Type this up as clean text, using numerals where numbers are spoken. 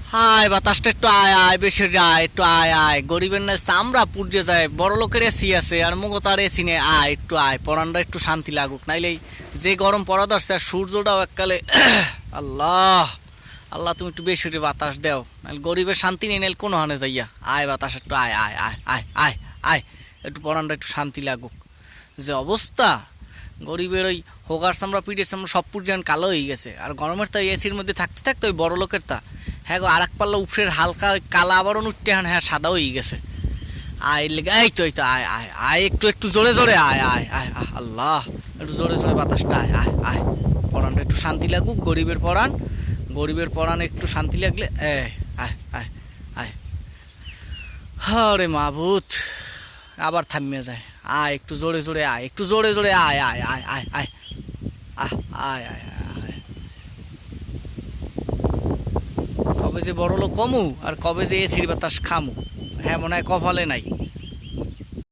আয় বাতাসটা একটু আয় আয় বেশি আয় একটু আয় আয় গরিবের না চামড়া পুড়ে যায় বড় লোকের এসি আছে আর মুগো তার এসি নেই আয় একটু আয় পরানটা একটু শান্তি লাগুক নাইলে যে গরম পড়া ধরছে আর সূর্যটাও এককালে আল্লাহ আল্লাহ তুমি একটু বেশি বাতাস দাও নাহলে গরিবের শান্তি নেই নাহলে কোনো হানে যাইয়া আয় বাতাস একটু আয় আয় আয় আয় আয় আয় একটু পরানটা একটু শান্তি লাগুক যে অবস্থা গরিবের ওই হোগার চামড়া পিঠের চামড়া সব পুড়ে কালো হয়ে গেছে আর গরমের তা এসির মধ্যে থাকতে থাকতে ওই বড় লোকের তা হ্যাঁ গো আর এক পাল্লা উপরের হালকা ওই কালা আবরণ উঠতে হ্যাঁ সাদা হয়ে গেছে আয় লেগে এই তো আয় আয় আয় একটু একটু জোরে জোরে আয় আয় আয় আল্লাহ একটু জোরে জোরে বাতাসটা আয় আয় আয় পরানটা একটু শান্তি লাগুক গরিবের পরাণ একটু শান্তি লাগলে আয় আয় আয় হরে মাবুত আবার থামিয়ে যায় আয় একটু জোরে জোরে আয় একটু জোরে জোরে আয় আয় আয় আয় আয় আয় আয় আয় আয় কবে যে বড় লোক কমু আর কবে যে এসির বাতাস খামু হ্যাঁ মনে হয় কপালে নাই।